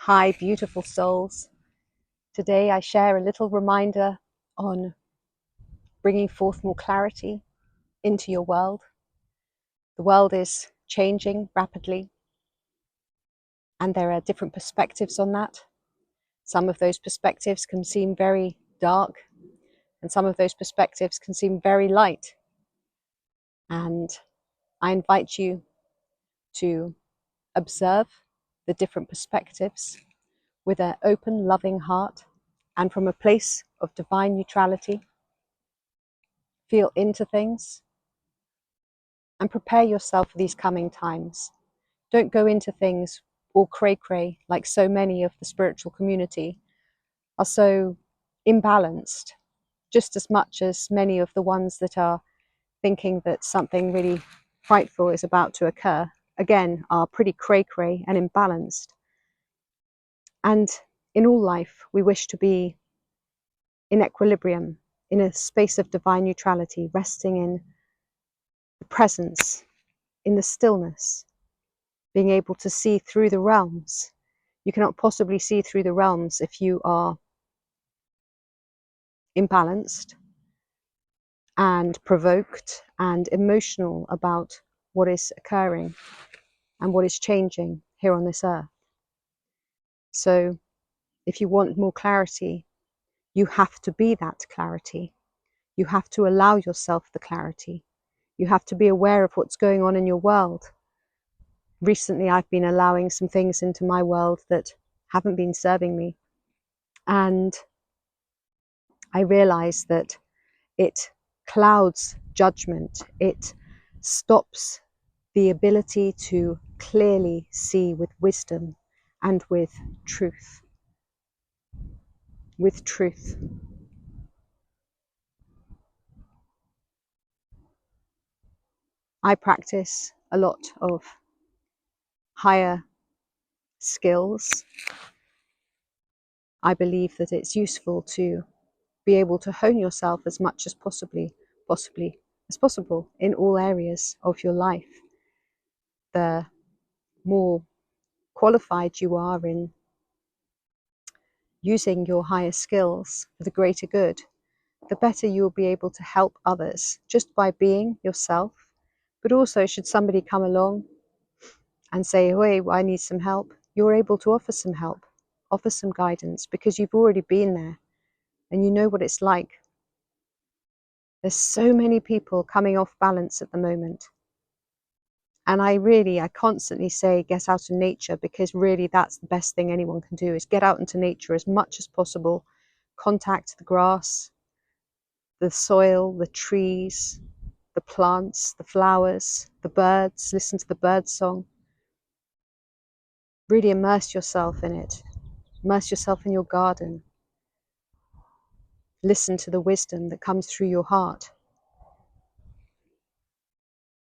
Hi, beautiful souls. Today I share a little reminder on bringing forth more clarity into your world. The world is changing rapidly, and there are different perspectives on that. Some of those perspectives can seem very dark, and some of those perspectives can seem very light. And I invite you to observe the different perspectives with an open, loving heart and from a place of divine neutrality. Feel into things and prepare yourself for these coming times. Don't go into things all cray-cray like so many of the spiritual community are so imbalanced, just as much as many of the ones that are thinking that something really frightful is about to occur, again, are pretty cray-cray and imbalanced. And in all life, we wish to be in equilibrium, in a space of divine neutrality, resting in the presence, in the stillness, being able to see through the realms. You cannot possibly see through the realms if you are imbalanced and provoked and emotional about what is occurring and what is changing here on this earth. So if you want more clarity, you have to be that clarity. You have to allow yourself the clarity. You have to be aware of what's going on in your world. Recently, I've been allowing some things into my world that haven't been serving me. And I realize that it clouds judgment. It stops the ability to clearly see with wisdom and with truth. With truth. I practice a lot of higher skills. I believe that it's useful to be able to hone yourself as much as possible in all areas of your life. The more qualified you are in using your higher skills for the greater good, the better you'll be able to help others just by being yourself. But also, should somebody come along and say, hey, I need some help, you're able to offer some help, offer some guidance, because you've already been there and you know what it's like. There's so many people coming off balance at the moment. And I constantly say, get out in nature, because really that's the best thing anyone can do, is get out into nature as much as possible, contact the grass, the soil, the trees, the plants, the flowers, the birds, listen to the bird song. Really immerse yourself in it. Immerse yourself in your garden. Listen to the wisdom that comes through your heart.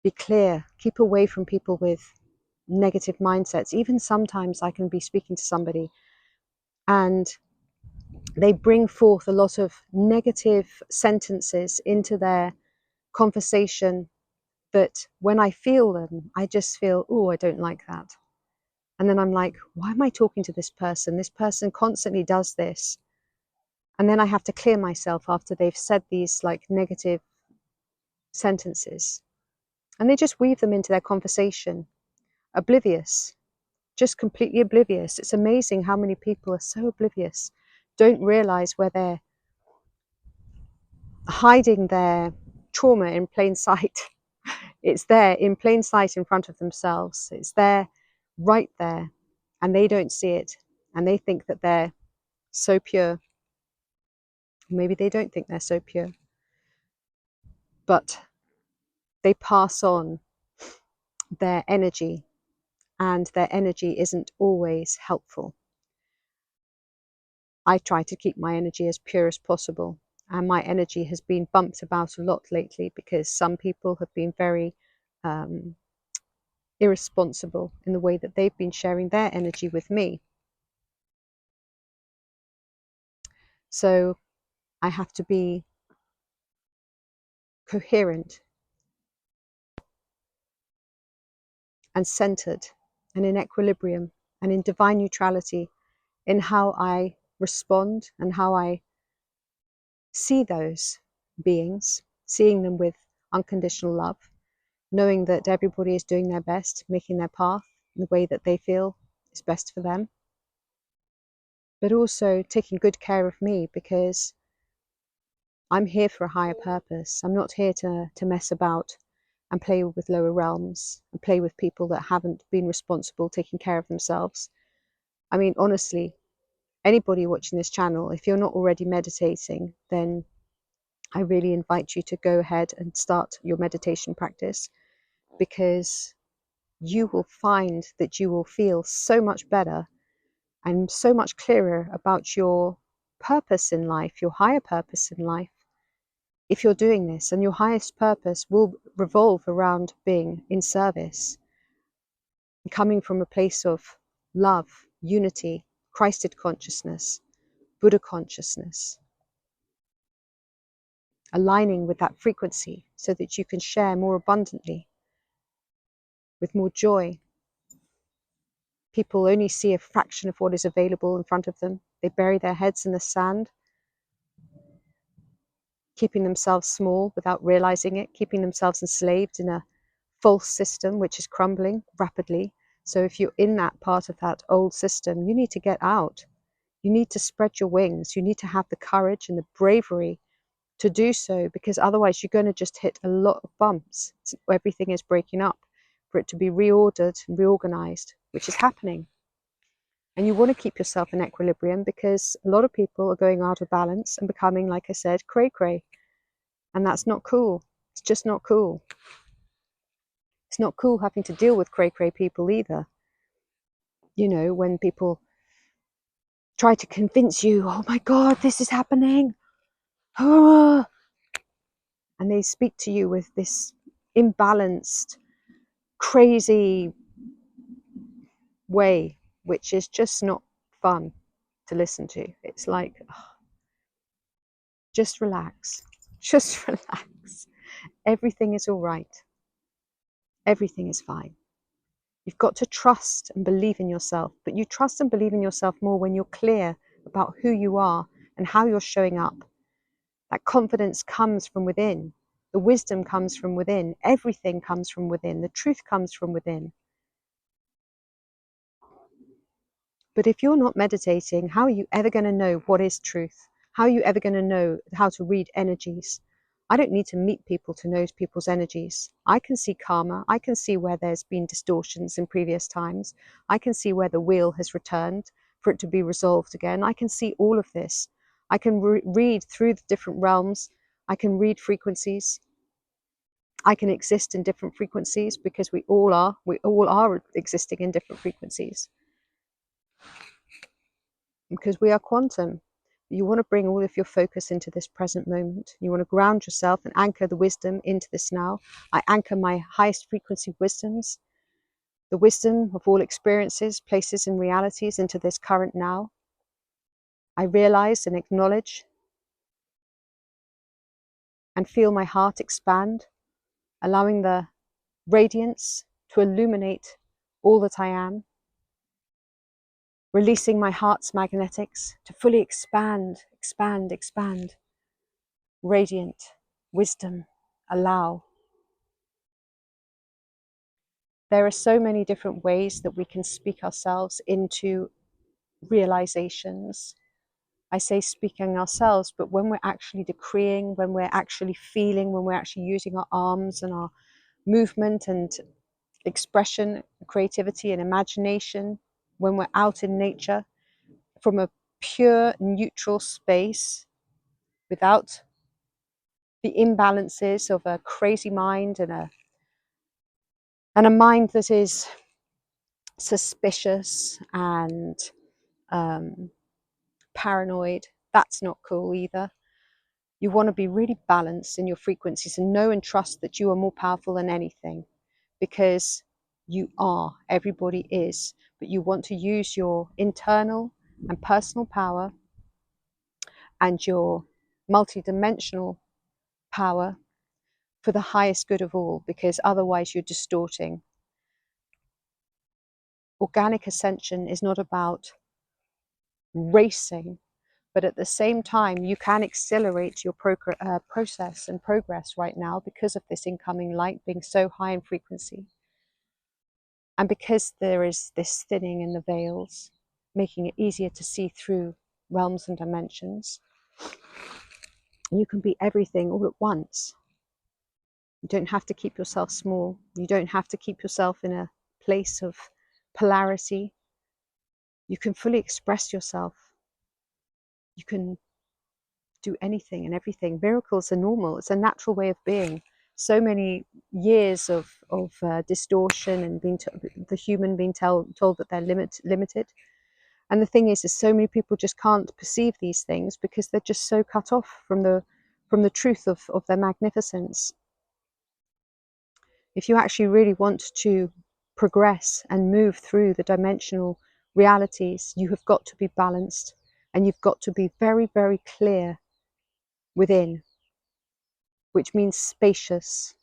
Be clear. Keep away from people with negative mindsets. Even sometimes I can be speaking to somebody and they bring forth a lot of negative sentences into their conversation that when I feel them, I just feel, oh, I don't like that. And then I'm like, why am I talking to this person? This person constantly does this. And then I have to clear myself after they've said these like negative sentences. And they just weave them into their conversation, oblivious, just completely oblivious. It's amazing how many people are so oblivious, don't realize where they're hiding their trauma in plain sight. It's there in plain sight in front of themselves. It's there, right there, and they don't see it. And they think that they're so pure. Maybe they don't think they're so pure. But they pass on their energy, and their energy isn't always helpful. I try to keep my energy as pure as possible. And my energy has been bumped about a lot lately because some people have been very irresponsible in the way that they've been sharing their energy with me. So I have to be coherent and centered and in equilibrium and in divine neutrality in how I respond and how I see those beings, seeing them with unconditional love, knowing that everybody is doing their best, making their path in the way that they feel is best for them, but also taking good care of me, because I'm here for a higher purpose. I'm not here to mess about and play with lower realms and play with people that haven't been responsible, taking care of themselves. I mean, honestly, anybody watching this channel, if you're not already meditating, then I really invite you to go ahead and start your meditation practice, because you will find that you will feel so much better and so much clearer about your purpose in life, your higher purpose in life, if you're doing this. And your highest purpose will revolve around being in service, coming from a place of love, unity, Christed consciousness, Buddha consciousness, aligning with that frequency so that you can share more abundantly, with more joy. People only see a fraction of what is available in front of them. They bury their heads in the sand, keeping themselves small without realizing it, keeping themselves enslaved in a false system which is crumbling rapidly. So if you're in that part of that old system, you need to get out. You need to spread your wings. You need to have the courage and the bravery to do so, because otherwise you're going to just hit a lot of bumps. Everything is breaking up for it to be reordered and reorganized, which is happening. And you want to keep yourself in equilibrium, because a lot of people are going out of balance and becoming, like I said, cray cray. And that's not cool. It's just not cool. It's not cool having to deal with cray cray people either. You know, when people try to convince you, oh my God, this is happening. Ah. And they speak to you with this imbalanced, crazy way, which is just not fun to listen to. It's like, oh, just relax. Just relax. Everything is all right. Everything is fine. You've got to trust and believe in yourself, but you trust and believe in yourself more when you're clear about who you are and how you're showing up. That confidence comes from within. The wisdom comes from within. Everything comes from within. The truth comes from within. But if you're not meditating, how are you ever going to know what is truth? How are you ever going to know how to read energies? I don't need to meet people to know people's energies. I can see karma. I can see where there's been distortions in previous times. I can see where the wheel has returned for it to be resolved again. I can see all of this. I can read through the different realms. I can read frequencies. I can exist in different frequencies, because we all are existing in different frequencies, because we are quantum. You want to bring all of your focus into this present moment. You want to ground yourself and anchor the wisdom into this now. I anchor my highest frequency wisdoms, the wisdom of all experiences, places, and realities into this current now. I realize and acknowledge and feel my heart expand, allowing the radiance to illuminate all that I am, releasing my heart's magnetics to fully expand, expand, expand. Radiant wisdom, allow. There are so many different ways that we can speak ourselves into realizations. I say speaking ourselves, but when we're actually decreeing, when we're actually feeling, when we're actually using our arms and our movement and expression, creativity and imagination, when we're out in nature from a pure neutral space, without the imbalances of a crazy mind and a mind that is suspicious and paranoid. That's not cool either. You want to be really balanced in your frequencies and know and trust that you are more powerful than anything, because you are. Everybody is. But you want to use your internal and personal power and your multidimensional power for the highest good of all, because otherwise you're distorting. Organic ascension is not about racing. But at the same time, you can accelerate your process and progress right now because of this incoming light being so high in frequency. And because there is this thinning in the veils, making it easier to see through realms and dimensions, you can be everything all at once. You don't have to keep yourself small. You don't have to keep yourself in a place of polarity. You can fully express yourself. You can do anything and everything. Miracles are normal. It's a natural way of being. So many years of distortion and the human being told that they're limited. And the thing is so many people just can't perceive these things because they're just so cut off from the truth of their magnificence. If you actually really want to progress and move through the dimensional realities, you have got to be balanced, and you've got to be very, very clear within, which means spacious,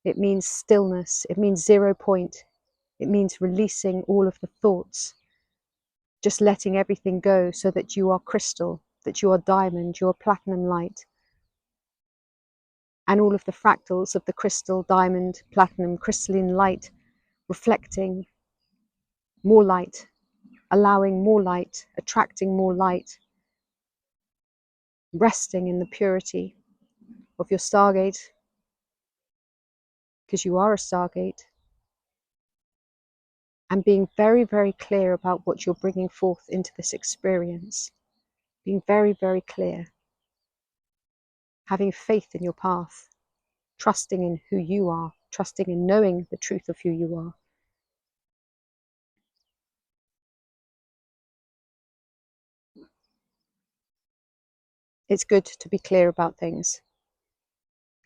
it means stillness, it means 0 point, it means releasing all of the thoughts, just letting everything go so that you are crystal, that you are diamond, you are platinum light. And all of the fractals of the crystal, diamond, platinum, crystalline light reflecting more light, allowing more light, attracting more light, resting in the purity of your stargate, because you are a stargate, and being very, very clear about what you're bringing forth into this experience. Being very, very clear. Having faith in your path, trusting in who you are, trusting in knowing the truth of who you are. It's good to be clear about things.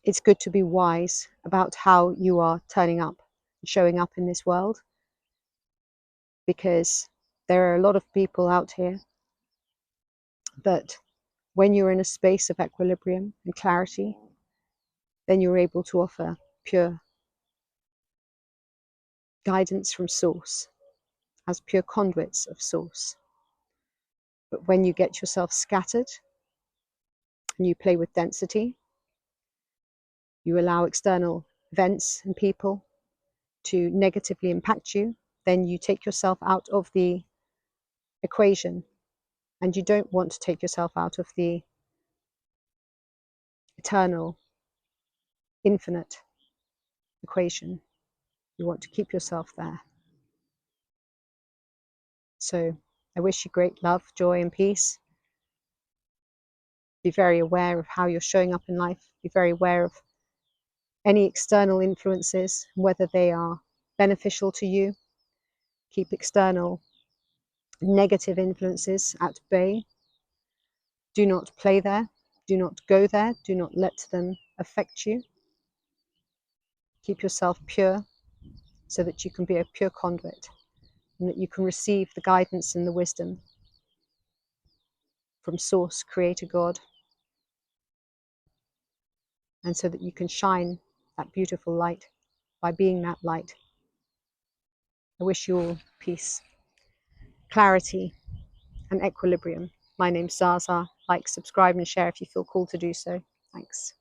It's good to be wise about how you are turning up and showing up in this world, because there are a lot of people out here that when you're in a space of equilibrium and clarity, then you're able to offer pure guidance from source as pure conduits of source. But when you get yourself scattered and you play with density, you allow external events and people to negatively impact you, then you take yourself out of the equation, and you don't want to take yourself out of the eternal, infinite equation. You want to keep yourself there. So I wish you great love, joy, and peace. Be very aware of how you're showing up in life. Be very aware of any external influences, whether they are beneficial to you. Keep external negative influences at bay. Do not play there. Do not go there. Do not let them affect you. Keep yourself pure so that you can be a pure conduit and that you can receive the guidance and the wisdom from Source, Creator God, and so that you can shine that beautiful light by being that light. I wish you all peace, clarity, and equilibrium. My name's Zaza. Like, subscribe, and share if you feel called to do so. Thanks.